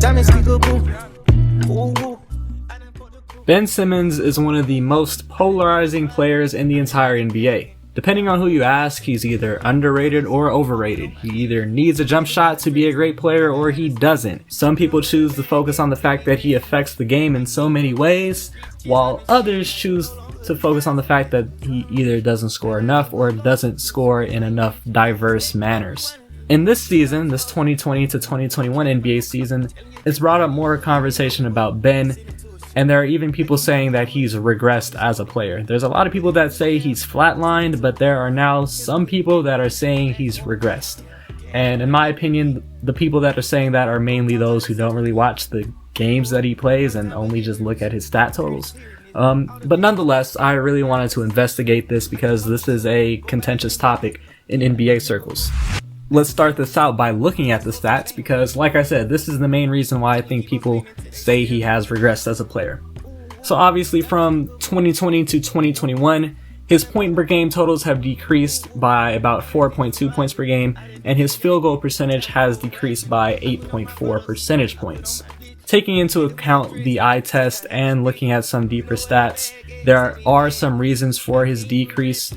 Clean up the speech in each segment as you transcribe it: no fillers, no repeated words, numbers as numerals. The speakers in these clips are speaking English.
Diamonds peekaboo. Ooh, ooh. Ben Simmons is one of the most polarizing players in the entire NBA. Depending on who you ask, he's either underrated or overrated. He either needs a jump shot to be a great player or he doesn't. Some people choose to focus on the fact that he affects the game in so many ways, while others choose to focus on the fact that he either doesn't score enough or doesn't score in enough diverse manners. In this season, this 2020 to 2021 NBA season, it's brought up more conversation about Ben, and there are even people saying that he's regressed as a player. There's a lot of people that say he's flatlined, but there are now some people that are saying he's regressed. And in my opinion, the people that are saying that are mainly those who don't really watch the games that he plays and only just look at his stat totals. But nonetheless, I really wanted to investigate this because this is a contentious topic in NBA circles. Let's start this out by looking at the stats because, like I said, this is the main reason why I think people say he has regressed as a player. So obviously from 2020 to 2021, his point per game totals have decreased by about 4.2 points per game, and his field goal percentage has decreased by 8.4 percentage points. Taking into account the eye test and looking at some deeper stats, there are some reasons for his decrease.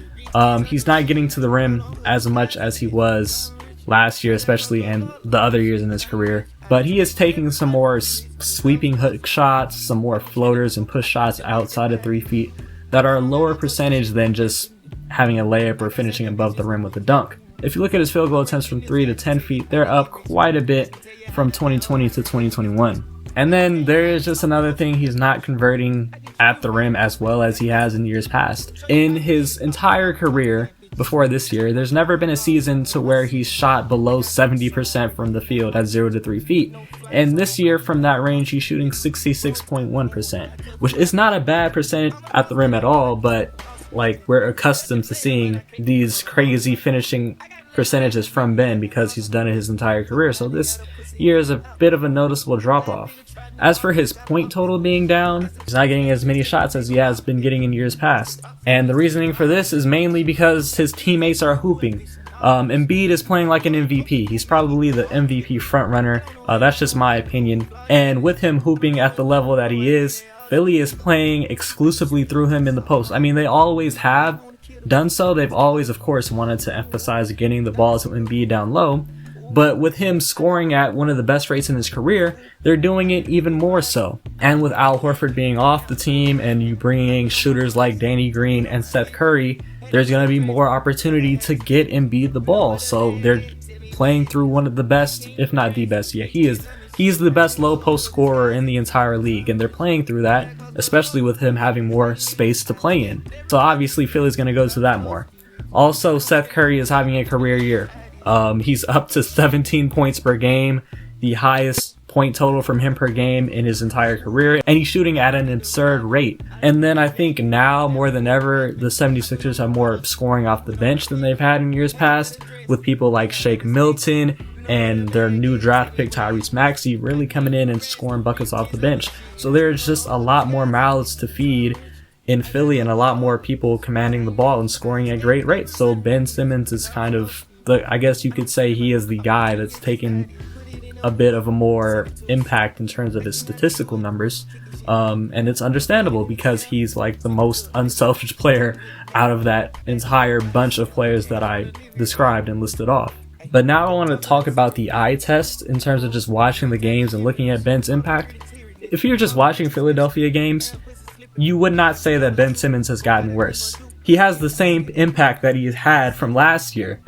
He's not getting to the rim as much as he was last year, especially, and the other years in his career. But he is taking some more sweeping hook shots, some more floaters and push shots outside of 3 feet that are a lower percentage than just having a layup or finishing above the rim with a dunk. If you look at his field goal attempts from 3 to 10 feet, they're up quite a bit from 2020 to 2021. And then there is just another thing, he's not converting at the rim as well as he has in years past. In his entire career, before this year, there's never been a season to where he's shot below 70% from the field at 0 to 3 feet. And this year, from that range, he's shooting 66.1%, which is not a bad percent at the rim at all, but like, we're accustomed to seeing these crazy finishing percentages from Ben because he's done it his entire career. So this year is a bit of a noticeable drop off. As for his point total being down, he's not getting as many shots as he has been getting in years past. And the reasoning for this is mainly because his teammates are hooping. Embiid is playing like an MVP. He's probably the MVP frontrunner. That's just my opinion. And with him hooping at the level that he is, Philly is playing exclusively through him in the post. I mean, they always have done so. They've always, of course, wanted to emphasize getting the ball to Embiid down low. But with him scoring at one of the best rates in his career, they're doing it even more so. And with Al Horford being off the team and you bringing shooters like Danny Green and Seth Curry, there's going to be more opportunity to get Embiid the ball. So they're playing through one of the best, if not the best. Yeah, he's the best low post scorer in the entire league, and they're playing through that, especially with him having more space to play in. So obviously Philly's going to go to that more. Also, Seth Curry is having a career year. He's up to 17 points per game, the highest point total from him per game in his entire career, and he's shooting at an absurd rate. And then I think now more than ever, the 76ers have more scoring off the bench than they've had in years past, with people like Shake Milton and their new draft pick Tyrese Maxey really coming in and scoring buckets off the bench. So there's just a lot more mouths to feed in Philly and a lot more people commanding the ball and scoring at great rates. So Ben Simmons is kind of I guess you could say he is the guy that's taken a bit of a more impact in terms of his statistical numbers. And it's understandable because he's like the most unselfish player out of that entire bunch of players that I described and listed off. But now I want to talk about the eye test in terms of just watching the games and looking at Ben's impact. If you're just watching Philadelphia games, you would not say that Ben Simmons has gotten worse. He has the same impact that he had from last year.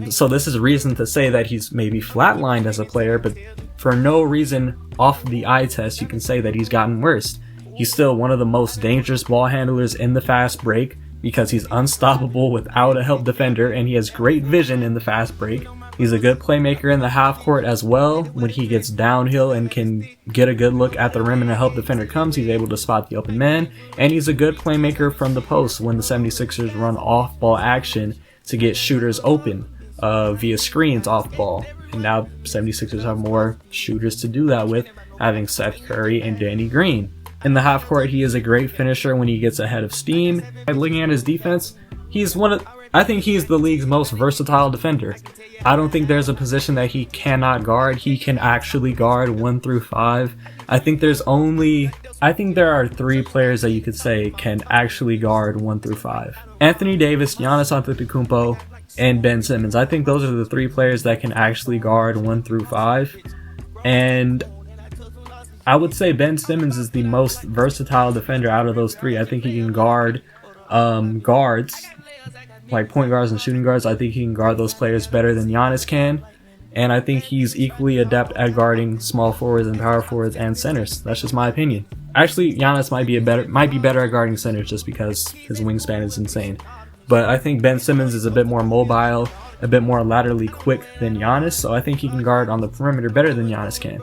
So this is a reason to say that he's maybe flatlined as a player, but for no reason off the eye test you can say that he's gotten worse. He's still one of the most dangerous ball handlers in the fast break because he's unstoppable without a help defender, and he has great vision in the fast break. He's a good playmaker in the half court as well. When he gets downhill and can get a good look at the rim and a help defender comes, he's able to spot the open man. And he's a good playmaker from the post when the 76ers run off ball action to get shooters open via screens off ball. And now 76ers have more shooters to do that with, having Seth Curry and Danny Green. In the half court, he is a great finisher when he gets ahead of steam. And looking at his defense, he's one of I think he's the league's most versatile defender. I don't think there's a position that he cannot guard. He can actually guard 1 through 5. I think there are 3 players that you could say can actually guard 1 through 5. Anthony Davis, Giannis Antetokounmpo, and Ben Simmons. I think those are the 3 players that can actually guard 1 through 5. And I would say Ben Simmons is the most versatile defender out of those 3. I think he can guard guards, like point guards and shooting guards. I think he can guard those players better than Giannis can. And I think he's equally adept at guarding small forwards and power forwards and centers. That's just my opinion. Actually, Giannis might be better at guarding centers just because his wingspan is insane. But I think Ben Simmons is a bit more mobile, a bit more laterally quick than Giannis, so I think he can guard on the perimeter better than Giannis can.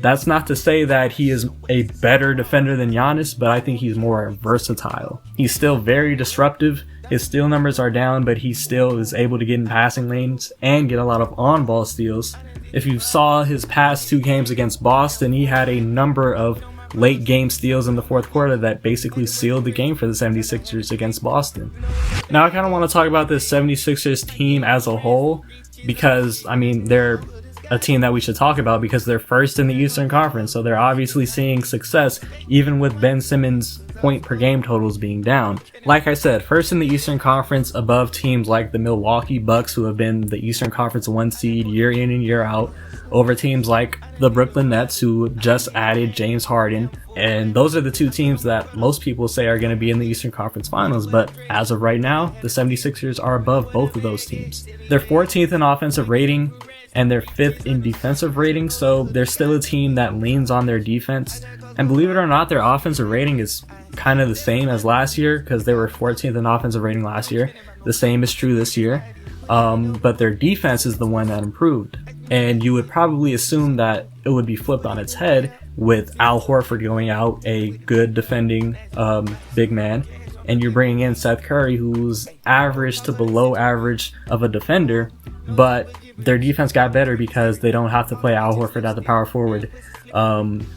That's not to say that he is a better defender than Giannis, but I think he's more versatile. He's still very disruptive. His steal numbers are down, but he still is able to get in passing lanes and get a lot of on-ball steals. If you saw his past 2 games against Boston, he had a number of late game steals in the 4th quarter that basically sealed the game for the 76ers against Boston. Now I kind of want to talk about this 76ers team as a whole because, I mean, they're a team that we should talk about because they're first in the Eastern Conference, so they're obviously seeing success even with Ben Simmons' point per game totals being down. Like I said, first in the Eastern Conference above teams like the Milwaukee Bucks, who have been the Eastern Conference 1 seed year in and year out, over teams like the Brooklyn Nets, who just added James Harden. And those are the 2 teams that most people say are going to be in the Eastern Conference Finals. But as of right now, the 76ers are above both of those teams. They're 14th in offensive rating and they're 5th in defensive rating. So they're still a team that leans on their defense. And believe it or not, their offensive rating is kind of the same as last year because they were 14th in offensive rating last year. The same is true this year. But their defense is the one that improved. And you would probably assume that it would be flipped on its head with Al Horford going out, a good defending big man, and you're bringing in Seth Curry, who's average to below average of a defender, but their defense got better because they don't have to play Al Horford at the power forward,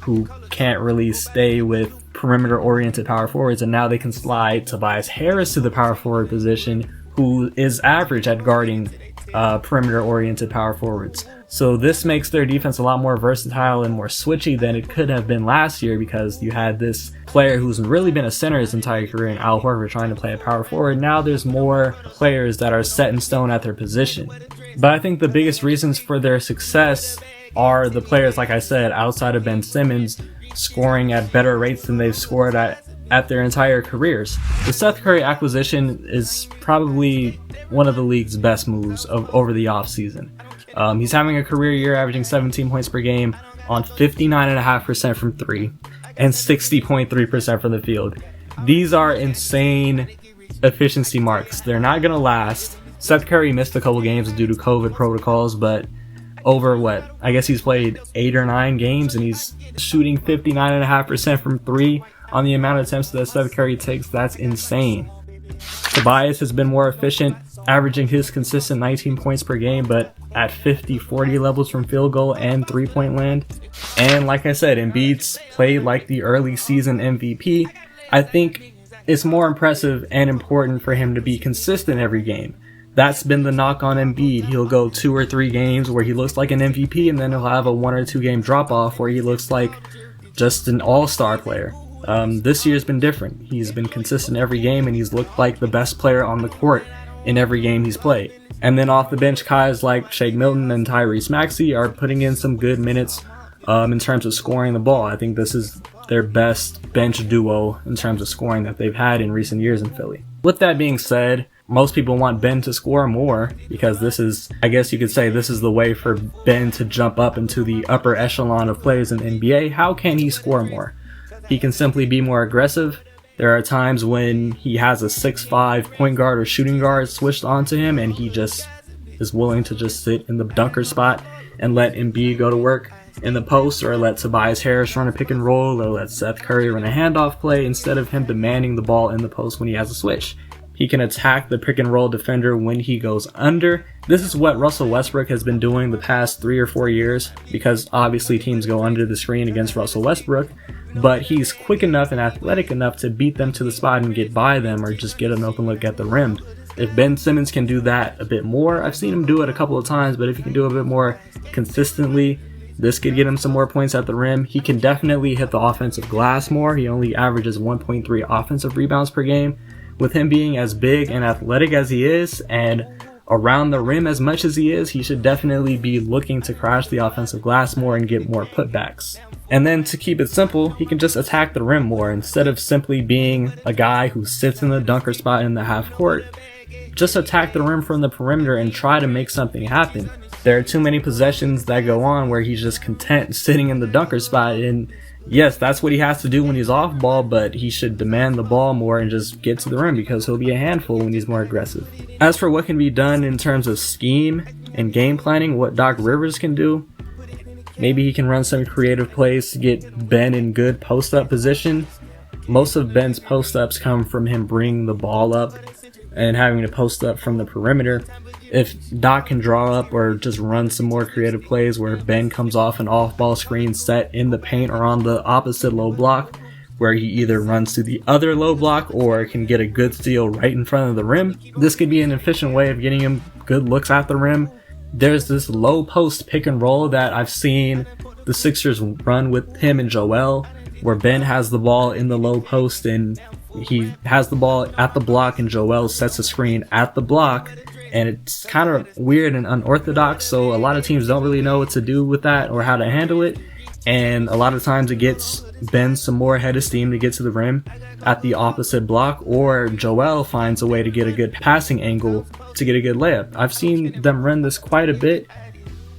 who can't really stay with perimeter-oriented power forwards, and now they can slide Tobias Harris to the power forward position, who is average at guarding perimeter-oriented power forwards. So this makes their defense a lot more versatile and more switchy than it could have been last year because you had this player who's really been a center his entire career in Al Horford trying to play a power forward. Now there's more players that are set in stone at their position. But I think the biggest reasons for their success are the players, like I said, outside of Ben Simmons, scoring at better rates than they've scored at their entire careers. The Seth Curry acquisition is probably one of the league's best moves over the offseason. He's having a career year averaging 17 points per game on 59.5% from 3 and 60.3% from the field. These are insane efficiency marks. They're not going to last. Seth Curry missed a couple games due to COVID protocols, but over I guess he's played 8 or 9 games and he's shooting 59.5% from 3 on the amount of attempts that Seth Curry takes. That's insane. Tobias has been more efficient, averaging his consistent 19 points per game, but at 50-40 levels from field goal and 3-point land. And like I said, Embiid's played like the early season MVP. I think it's more impressive and important for him to be consistent every game. That's been the knock on Embiid. He'll go 2 or 3 games where he looks like an MVP, and then he'll have a 1 or 2 game drop off where he looks like just an all-star player. This year's been different. He's been consistent every game, and he's looked like the best player on the court in every game he's played. And then off the bench, guys like Shake Milton and Tyrese Maxey are putting in some good minutes in terms of scoring the ball. I think this is their best bench duo in terms of scoring that they've had in recent years in Philly. With that being said, most people want Ben to score more because this is, I guess you could say, this is the way for Ben to jump up into the upper echelon of players in the NBA. How can he score more? He can simply be more aggressive. There are times when he has a 6'5" point guard or shooting guard switched onto him and he just is willing to just sit in the dunker spot and let Embiid go to work in the post, or let Tobias Harris run a pick and roll, or let Seth Curry run a handoff play instead of him demanding the ball in the post when he has a switch. He can attack the pick and roll defender when he goes under. This is what Russell Westbrook has been doing the past 3 or 4 years, because obviously teams go under the screen against Russell Westbrook, but he's quick enough and athletic enough to beat them to the spot and get by them, or just get an open look at the rim. If Ben Simmons can do that a bit more, I've seen him do it a couple of times, but if he can do it a bit more consistently, this could get him some more points at the rim. He can definitely hit the offensive glass more. He only averages 1.3 offensive rebounds per game. With him being as big and athletic as he is and around the rim as much as he is, he should definitely be looking to crash the offensive glass more and get more putbacks. And then to keep it simple, he can just attack the rim more instead of simply being a guy who sits in the dunker spot in the half court. Just attack the rim from the perimeter and try to make something happen. There are too many possessions that go on where he's just content sitting in the dunker spot, and yes, that's what he has to do when he's off ball, but he should demand the ball more and just get to the rim because he'll be a handful when he's more aggressive. As for what can be done in terms of scheme and game planning, what Doc Rivers can do, maybe he can run some creative plays to get Ben in good post-up position. Most of Ben's post-ups come from him bringing the ball up and having to post up from the perimeter. If Doc can draw up or just run some more creative plays where Ben comes off an off-ball screen set in the paint or on the opposite low block, where he either runs to the other low block or can get a good steal right in front of the rim, this could be an efficient way of getting him good looks at the rim. There's this low post pick and roll that I've seen the Sixers run with him and Joel, where Ben has the ball in the low post and he has the ball at the block and Joel sets the screen at the block. And it's kind of weird and unorthodox, so a lot of teams don't really know what to do with that or how to handle it. And a lot of times it gets Ben some more head of steam to get to the rim at the opposite block, or Joel finds a way to get a good passing angle to get a good layup. I've seen them run this quite a bit.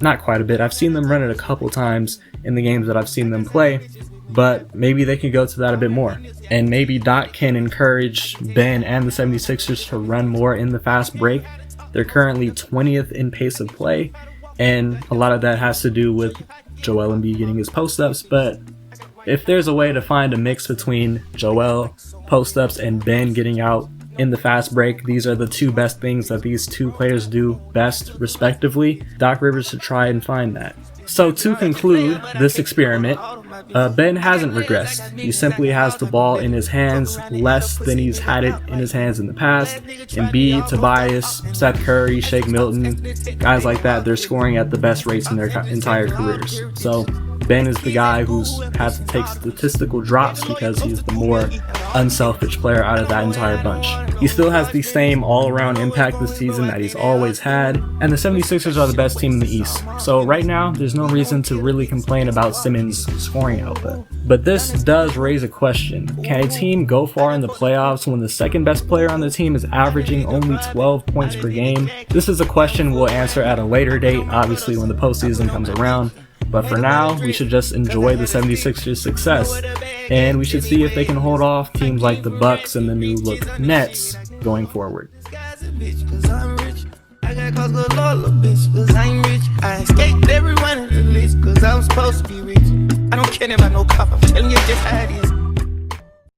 Not quite a bit. I've seen them run it a couple times in the games that I've seen them play. But maybe they could go to that a bit more. And maybe Doc can encourage Ben and the 76ers to run more in the fast break. They're currently 20th in pace of play, and a lot of that has to do with Joel Embiid getting his post-ups, but if there's a way to find a mix between Joel post-ups and Ben getting out in the fast break, these are the two best things that these two players do best, respectively. Doc Rivers should try and find that. So to conclude this experiment, Ben hasn't regressed. He simply has the ball in his hands less than he's had it in his hands in the past. Embiid, Tobias, Seth Curry, Shake Milton, guys like that, they're scoring at the best rates in their entire careers. So Ben is the guy who's had to take statistical drops because he's the more unselfish player out of that entire bunch. He still has the same all-around impact this season that he's always had, and the 76ers are the best team in the East. So right now, there's no reason to really complain about Simmons' scoring output. But this does raise a question. Can a team go far in the playoffs when the second best player on the team is averaging only 12 points per game? This is a question we'll answer at a later date, obviously when the postseason comes around. But for now, we should just enjoy the 76ers' success, and we should see if they can hold off teams like the Bucks and the new look Nets going forward. I got cause galore, bitch, cause I'm rich. I escaped every one of the list, cause I'm supposed to be rich. I don't care about no cop, I'm telling you just how it is.